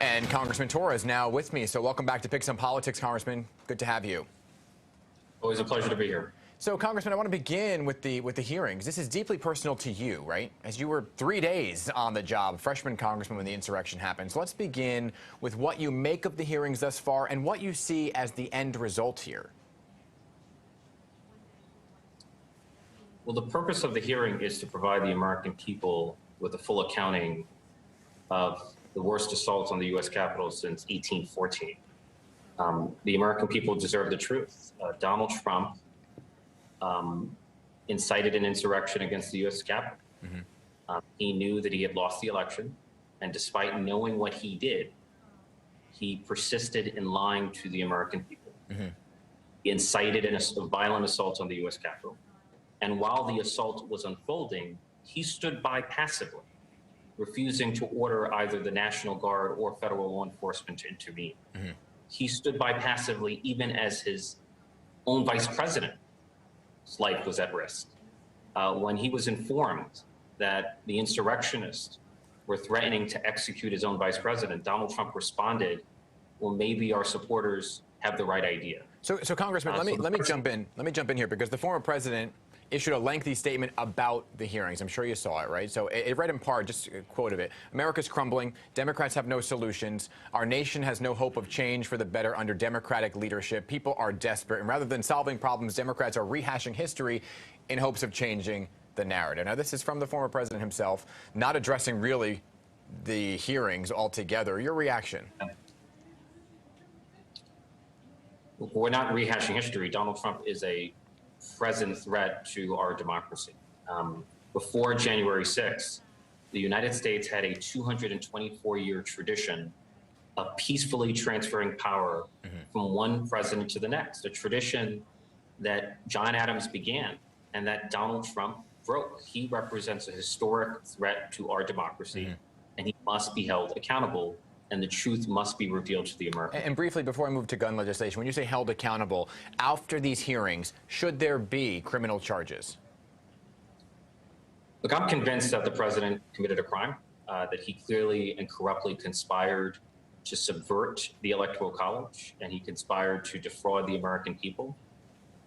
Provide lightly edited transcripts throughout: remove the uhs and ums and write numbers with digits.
And Congressman Torres now with me. So welcome back to Pick Some Politics, Congressman. Good to have you. Always a pleasure to be here. So, Congressman, I want to begin with the hearings. This is deeply personal to you, right? As you were 3 days on the job, freshman congressman, when the insurrection happened. So let's begin with what you make of the hearings thus far and what you see as the end result here. Well, the purpose of the hearing is to provide the American people with a full accounting of the worst assaults on the U.S. Capitol since 1814. The American people deserve the truth. Donald Trump incited an insurrection against the U.S. Capitol. He knew that he had lost the election, and despite knowing what he did, he persisted in lying to the American people. He incited a violent assault on the U.S. Capitol. And while the assault was unfolding, he stood by passively, refusing to order either the National Guard or federal law enforcement to intervene. He stood by passively even as his own vice president's life was at risk. When he was informed that the insurrectionists were threatening to execute his own vice president, Donald Trump responded, well, maybe our supporters have the right idea. So Congressman, let me jump in. Let me jump in here because the former president issued a lengthy statement about the hearings. I'm sure you saw it, right? So it read in part, just a quote of it. America's crumbling. Democrats have no solutions. Our nation has no hope of change for the better under Democratic leadership. People are desperate. And rather than solving problems, Democrats are rehashing history in hopes of changing the narrative. Now, this is from the former president himself, not addressing really the hearings altogether. Your reaction? We're not rehashing history. Donald Trump is a present threat to our democracy. Before January 6th, the United States had a 224-year tradition of peacefully transferring power from one president to the next, a tradition that John Adams began and that Donald Trump broke. He represents a historic threat to our democracy, and he must be held accountable, and the truth must be revealed to the Americans. And briefly, before I move to gun legislation, when you say held accountable, after these hearings, should there be criminal charges? Look, I'm convinced that the president committed a crime, that he clearly and corruptly conspired to subvert the Electoral College, and he conspired to defraud the American people.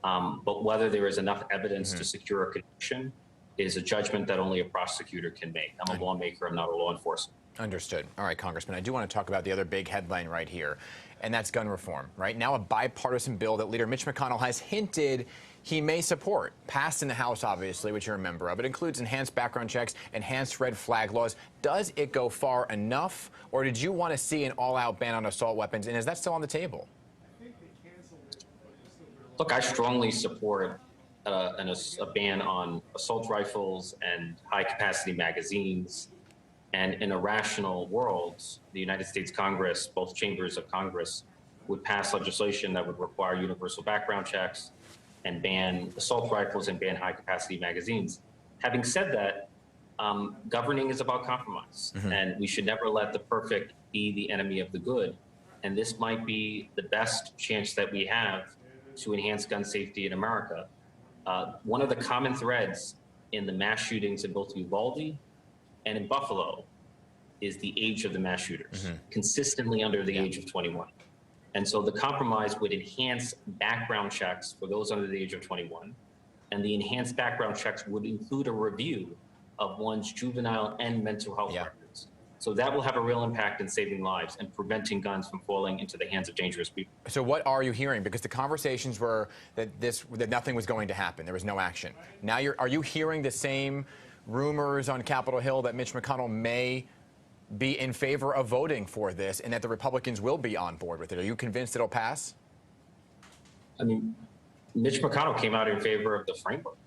But whether there is enough evidence to secure a conviction is a judgment that only a prosecutor can make. I'm a lawmaker, I'm not a law enforcement. Understood. All right, Congressman, I do want to talk about the other big headline right here, and that's gun reform. Right now, a bipartisan bill that Leader Mitch McConnell has hinted he may support, passed in the House, obviously, which you're a member of. It includes enhanced background checks, enhanced red flag laws. Does it go far enough, or did you want to see an all-out ban on assault weapons, and is that still on the table? Look, I strongly support a ban on assault rifles and high-capacity magazines. And in a rational world, the United States Congress, both chambers of Congress, would pass legislation that would require universal background checks and ban assault rifles and ban high-capacity magazines. Having said that, governing is about compromise, and we should never let the perfect be the enemy of the good. And this might be the best chance that we have to enhance gun safety in America. One of the common threads in the mass shootings in both Uvalde and in Buffalo is the age of the mass shooters, consistently under the age of 21. And so the compromise would enhance background checks for those under the age of 21. And the enhanced background checks would include a review of one's juvenile and mental health records. So that will have a real impact in saving lives and preventing guns from falling into the hands of dangerous people. So what are you hearing? Because the conversations were that nothing was going to happen. There was no action. Now are you hearing the same rumors on Capitol Hill that Mitch McConnell may be in favor of voting for this and that the Republicans will be on board with it? Are you convinced it'll pass? I mean, Mitch McConnell came out in favor of the framework.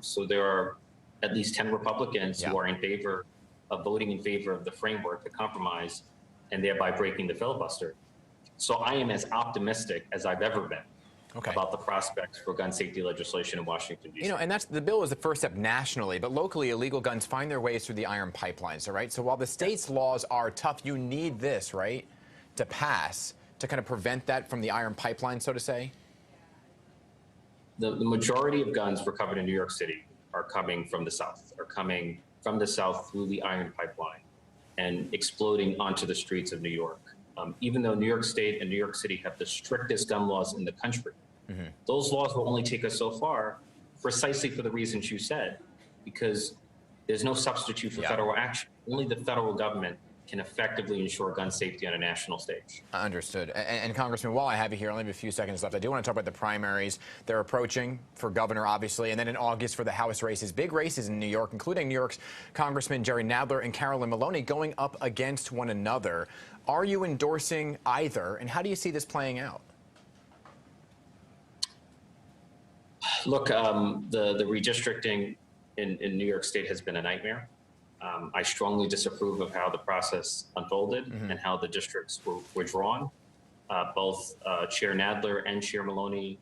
So there are at least 10 Republicans who are in favor of voting in favor of the framework, the compromise, and thereby breaking the filibuster. So I am as optimistic as I've ever been about the prospects for gun safety legislation in Washington, D.C. You know, and the bill is the first step nationally, but locally, illegal guns find their ways through the iron pipelines, all right? So while the state's laws are tough, you need this, right, to pass to kind of prevent that from the iron pipeline, so to say? The majority of guns recovered in New York City are coming from the South, through the iron pipeline. and exploding onto the streets of New York. Even though New York State and New York City have the strictest gun laws in the country, those laws will only take us so far, precisely for the reasons you said, because there's no substitute for federal action. Only the federal government can effectively ensure gun safety on a national stage. Understood. And Congressman, while I have you here, I only have a few seconds left. I do want to talk about the primaries. They're approaching for governor, obviously, and then in August for the House races. Big races in New York, including New York's Congressman Jerry Nadler and Carolyn Maloney going up against one another. Are you endorsing either, and how do you see this playing out? Look, the redistricting in New York State has been a nightmare. I strongly disapprove of how the process unfolded and how the districts were drawn. Both Chair Nadler and Chair Maloney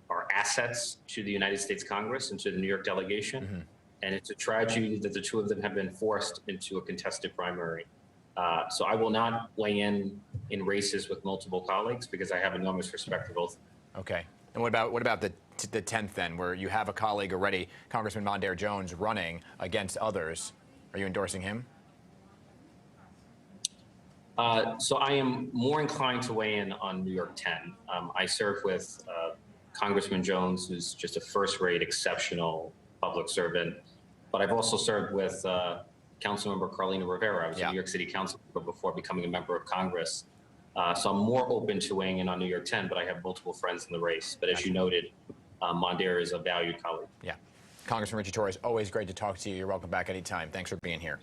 are assets to the United States Congress and to the New York delegation. And it's a tragedy that the two of them have been forced into a contested primary. So I will not weigh in races with multiple colleagues because I have enormous respect for both. Okay. And what about the 10th then, where you have a colleague already, Congressman Mondaire Jones, running against others? Are you endorsing him? So I am more inclined to weigh in on New York 10. I serve with Congressman Jones, who's just a first-rate, exceptional public servant. But I've also served with Councilmember Carlina Rivera. I was a New York City Council member before becoming a member of Congress. So I'm more open to weighing in on New York 10, but I have multiple friends in the race. But as you noted, Mondaire is a valued colleague. Yeah. Congressman Ritchie Torres, always great to talk to you. You're welcome back anytime. Thanks for being here.